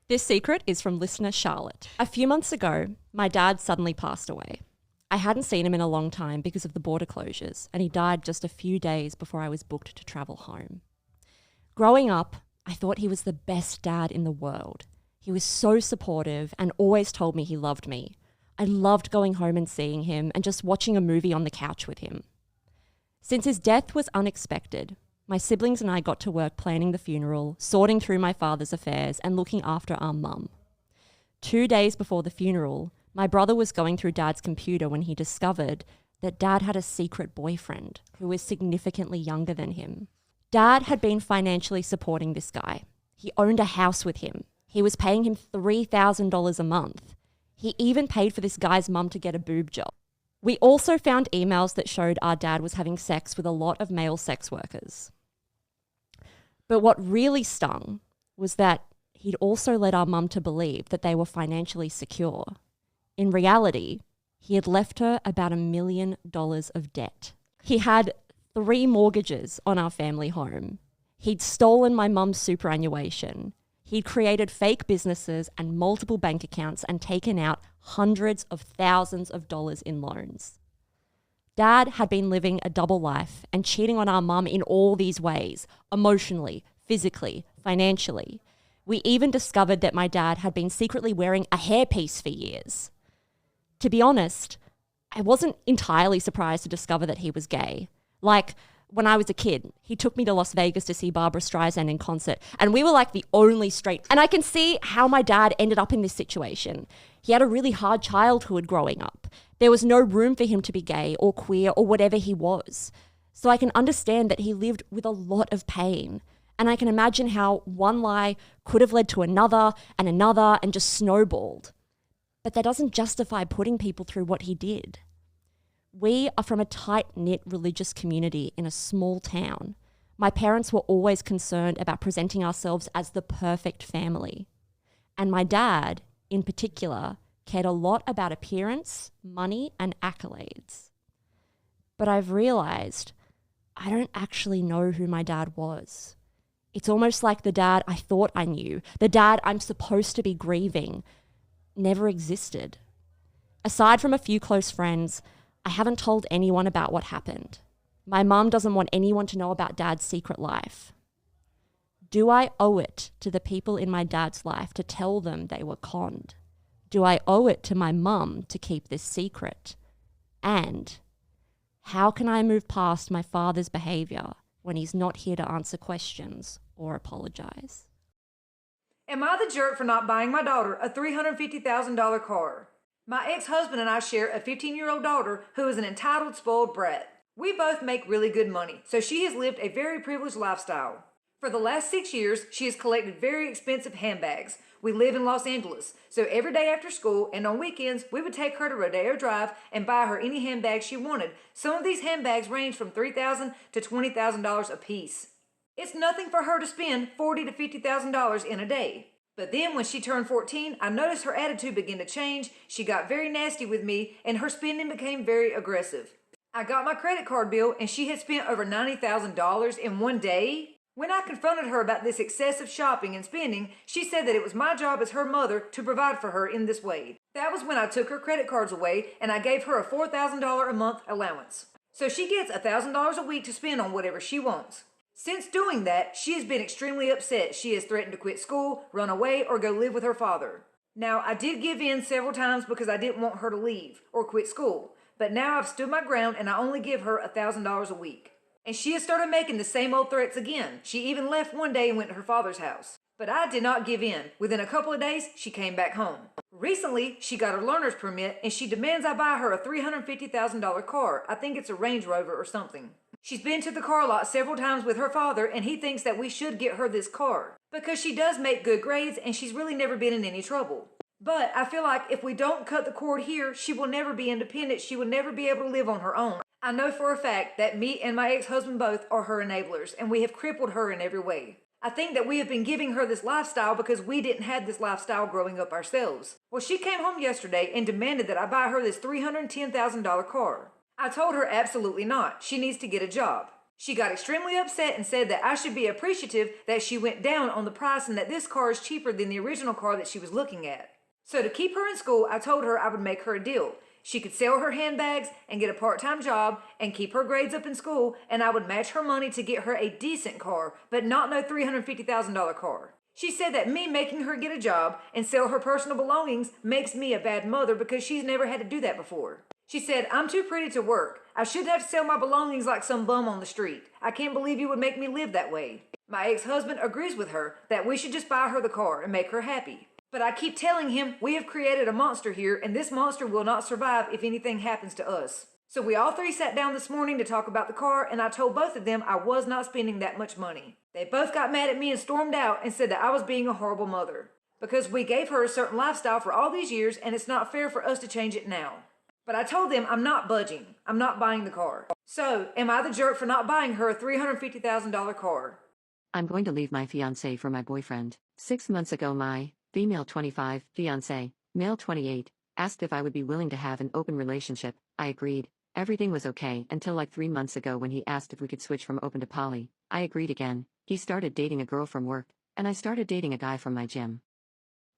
This secret is from listener Charlotte. A few months ago, my dad suddenly passed away. I hadn't seen him in a long time because of the border closures, and he died just a few days before I was booked to travel home. Growing up, I thought he was the best dad in the world. He was so supportive and always told me he loved me. I loved going home and seeing him and just watching a movie on the couch with him. Since his death was unexpected, my siblings and I got to work planning the funeral, sorting through my father's affairs, and looking after our mum. 2 days before the funeral, my brother was going through Dad's computer when he discovered that Dad had a secret boyfriend who was significantly younger than him. Dad had been financially supporting this guy. He owned a house with him. He was paying him $3,000 a month. He even paid for this guy's mum to get a boob job. We also found emails that showed our dad was having sex with a lot of male sex workers. But what really stung was that he'd also led our mum to believe that they were financially secure. In reality, he had left her about $1 million of debt. He had 3 mortgages on our family home. He'd stolen my mum's superannuation. He'd created fake businesses and multiple bank accounts and taken out hundreds of thousands of dollars in loans. Dad had been living a double life and cheating on our mum in all these ways, emotionally, physically, financially. We even discovered that my dad had been secretly wearing a hairpiece for years. To be honest, I wasn't entirely surprised to discover that he was gay. Like, when I was a kid, he took me to Las Vegas to see Barbra Streisand in concert, and we were like the only straight. And I can see how my dad ended up in this situation. He had a really hard childhood growing up. There was no room for him to be gay or queer or whatever he was. So I can understand that he lived with a lot of pain. And I can imagine how one lie could have led to another and just snowballed. But that doesn't justify putting people through what he did. We are from a tight-knit religious community in a small town. My parents were always concerned about presenting ourselves as the perfect family. And my dad, in particular, cared a lot about appearance, money, and accolades. But I've realized I don't actually know who my dad was. It's almost like the dad I thought I knew, the dad I'm supposed to be grieving, never existed. Aside from a few close friends, I haven't told anyone about what happened. My mum doesn't want anyone to know about Dad's secret life. Do I owe it to the people in my dad's life to tell them they were conned? Do I owe it to my mum to keep this secret? And how can I move past my father's behaviour when he's not here to answer questions or apologise? Am I the jerk for not buying my daughter a $350,000 car? My ex-husband and I share a 15-year-old daughter who is an entitled, spoiled brat. We both make really good money, so she has lived a very privileged lifestyle. For the last 6 years, she has collected very expensive handbags. We live in Los Angeles, so every day after school and on weekends, we would take her to Rodeo Drive and buy her any handbag she wanted. Some of these handbags range from $3,000 to $20,000 a piece. It's nothing for her to spend $40,000 to $50,000 in a day. But then when she turned 14, I noticed her attitude began to change. She got very nasty with me, and her spending became very aggressive. I got my credit card bill, and she had spent over $90,000 in one day. When I confronted her about this excessive shopping and spending, she said that it was my job as her mother to provide for her in this way. That was when I took her credit cards away, and I gave her a $4,000 a month allowance. So she gets $1,000 a week to spend on whatever she wants. Since doing that, she has been extremely upset. She has threatened to quit school, run away, or go live with her father. Now, I did give in several times because I didn't want her to leave or quit school. But now I've stood my ground and I only give her $1,000 a week. And she has started making the same old threats again. She even left one day and went to her father's house. But I did not give in. Within a couple of days, she came back home. Recently, she got her learner's permit and she demands I buy her a $350,000 car. I think it's a Range Rover or something. She's been to the car lot several times with her father, and he thinks that we should get her this car because she does make good grades and she's really never been in any trouble. But I feel like if we don't cut the cord here, she will never be independent. She will never be able to live on her own. I know for a fact that me and my ex-husband both are her enablers, and we have crippled her in every way. I think that we have been giving her this lifestyle because we didn't have this lifestyle growing up ourselves. Well, she came home yesterday and demanded that I buy her this $310,000 car. I told her absolutely not. She needs to get a job. She got extremely upset and said that I should be appreciative that she went down on the price and that this car is cheaper than the original car that she was looking at. So to keep her in school, I told her I would make her a deal. She could sell her handbags and get a part-time job and keep her grades up in school, and I would match her money to get her a decent car, but not no $350,000 car. She said that me making her get a job and sell her personal belongings makes me a bad mother because she's never had to do that before. She said, I'm too pretty to work. I shouldn't have to sell my belongings like some bum on the street. I can't believe you would make me live that way. My ex-husband agrees with her that we should just buy her the car and make her happy. But I keep telling him we have created a monster here and this monster will not survive if anything happens to us. So we all three sat down this morning to talk about the car, and I told both of them I was not spending that much money. They both got mad at me and stormed out and said that I was being a horrible mother because we gave her a certain lifestyle for all these years and it's not fair for us to change it now. But I told them I'm not budging. I'm not buying the car. So, am I the jerk for not buying her a $350,000 car? I'm going to leave my fiancé for my boyfriend. 6 months ago, my female 25 fiancé, male 28, asked if I would be willing to have an open relationship. I agreed. Everything was okay until like 3 months ago when he asked if we could switch from open to poly. I agreed again. He started dating a girl from work, and I started dating a guy from my gym.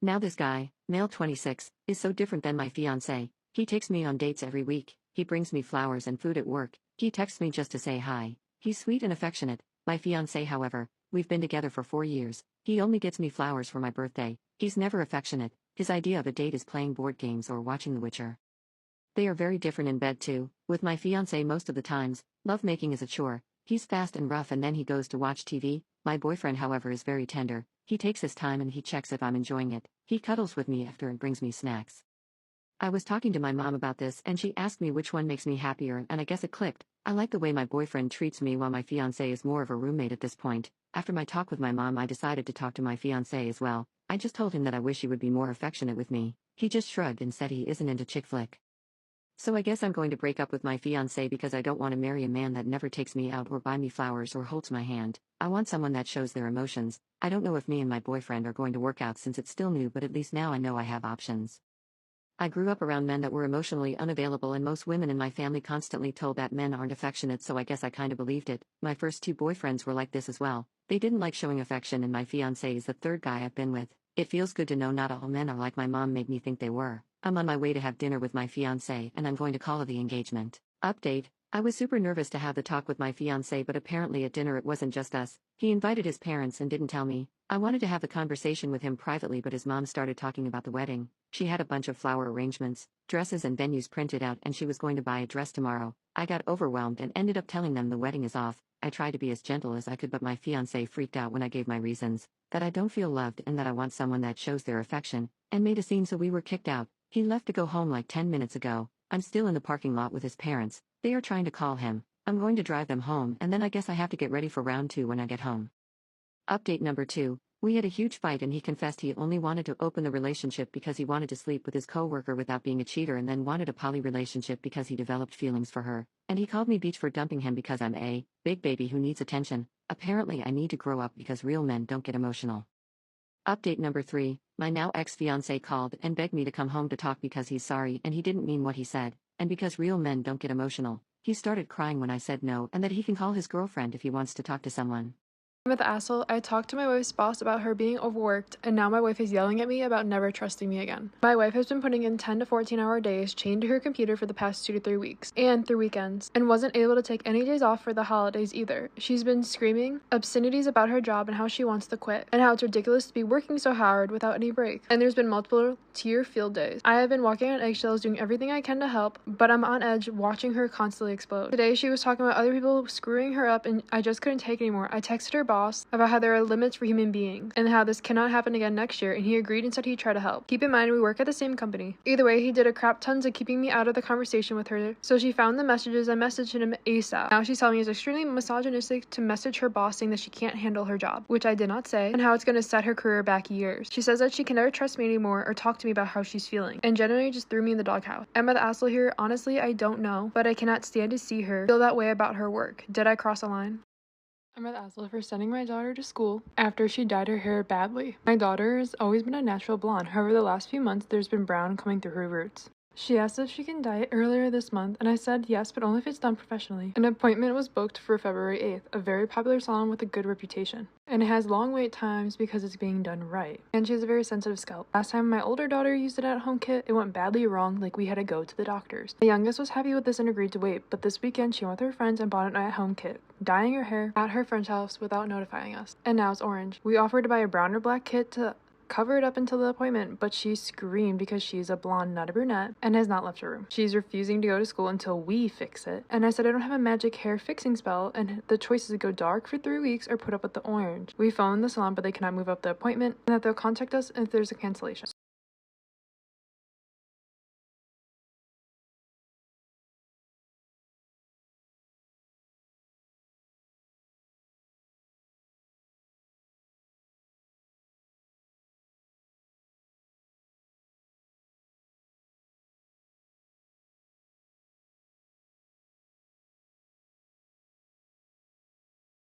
Now this guy, male 26, is so different than my fiancé. He takes me on dates every week, he brings me flowers and food at work, he texts me just to say hi. He's sweet and affectionate. My fiancé, however, we've been together for 4 years. He only gets me flowers for my birthday. He's never affectionate. His idea of a date is playing board games or watching The Witcher. They are very different in bed too. With my fiancé most of the times, lovemaking is a chore. He's fast and rough and then he goes to watch TV. My boyfriend, however, is very tender. He takes his time and he checks if I'm enjoying it. He cuddles with me after and brings me snacks. I was talking to my mom about this and she asked me which one makes me happier, and I guess it clicked. I like the way my boyfriend treats me while my fiancé is more of a roommate at this point. After my talk with my mom, I decided to talk to my fiancé as well. I just told him that I wish he would be more affectionate with me. He just shrugged and said he isn't into chick flick. So I guess I'm going to break up with my fiancé because I don't want to marry a man that never takes me out or buy me flowers or holds my hand. I want someone that shows their emotions. I don't know if me and my boyfriend are going to work out since it's still new, but at least now I know I have options. I grew up around men that were emotionally unavailable, and most women in my family constantly told that men aren't affectionate, so I guess I kinda believed it. My first 2 boyfriends were like this as well. They didn't like showing affection, and my fiancé is the 3rd guy I've been with. It feels good to know not all men are like my mom made me think they were. I'm on my way to have dinner with my fiancé and I'm going to call it the engagement. Update: I was super nervous to have the talk with my fiancé, but apparently at dinner it wasn't just us. He invited his parents and didn't tell me. I wanted to have the conversation with him privately, but his mom started talking about the wedding. She had a bunch of flower arrangements, dresses and venues printed out, and she was going to buy a dress tomorrow. I got overwhelmed and ended up telling them the wedding is off. I tried to be as gentle as I could, but my fiancé freaked out when I gave my reasons, that I don't feel loved and that I want someone that shows their affection, and made a scene, so we were kicked out. He left to go home like 10 minutes ago. I'm still in the parking lot with his parents. They are trying to call him. I'm going to drive them home, and then I guess I have to get ready for round 2 when I get home. Update number 2. We had a huge fight and he confessed he only wanted to open the relationship because he wanted to sleep with his coworker without being a cheater, and then wanted a poly relationship because he developed feelings for her. And he called me bitch for dumping him because I'm a big baby who needs attention. Apparently I need to grow up because real men don't get emotional. Update number 3. My now ex-fiancé called and begged me to come home to talk because he's sorry and he didn't mean what he said, and because real men don't get emotional. He started crying when I said no and that he can call his girlfriend if he wants to talk to someone. I'm the asshole. I talked to my wife's boss about her being overworked, and now my wife is yelling at me about never trusting me again. My wife has been putting in 10 to 14-hour days chained to her computer for the past 2 to 3 weeks, and through weekends, and wasn't able to take any days off for the holidays either. She's been screaming obscenities about her job and how she wants to quit, and how it's ridiculous to be working so hard without any breaks. And there's been multiple tier field days. I have been walking on eggshells doing everything I can to help, but I'm on edge watching her constantly explode. Today she was talking about other people screwing her up, and I just couldn't take anymore. I texted her boss about how there are limits for human beings and how this cannot happen again next year, and he agreed and said he'd try to help. Keep in mind we work at the same company. Either way, he did a crap tons of keeping me out of the conversation with her, so she found the messages. I messaged him ASAP. Now she's telling me it's extremely misogynistic to message her boss saying that she can't handle her job, which I did not say, and how it's going to set her career back years. She says that she can never trust me anymore or talk to me about how she's feeling, and generally just threw me in the doghouse. Am I the asshole here? Honestly, I don't know, but I cannot stand to see her feel that way about her work. Did I cross a line? I'm the asshole for sending my daughter to school after she dyed her hair badly. My daughter has always been a natural blonde, however the last few months there's been brown coming through her roots. She asked if she can dye it earlier this month, and I said yes, but only if it's done professionally. An appointment was booked for February 8th, a very popular salon with a good reputation. And it has long wait times because it's being done right. And she has a very sensitive scalp. Last time my older daughter used it at-home kit, it went badly wrong, like we had to go to the doctors. My youngest was happy with this and agreed to wait, but this weekend she went with her friends and bought an at-home kit, dyeing her hair at her friend's house without notifying us. And now it's orange. We offered to buy a brown or black kit to cover it up until the appointment, but she screamed because she's a blonde, not a brunette, and has not left her room. She's refusing to go to school until we fix it. And I said I don't have a magic hair fixing spell, and the choice is to go dark for 3 weeks or put up with the orange. We phoned the salon, but they cannot move up the appointment, and that they'll contact us if there's a cancellation.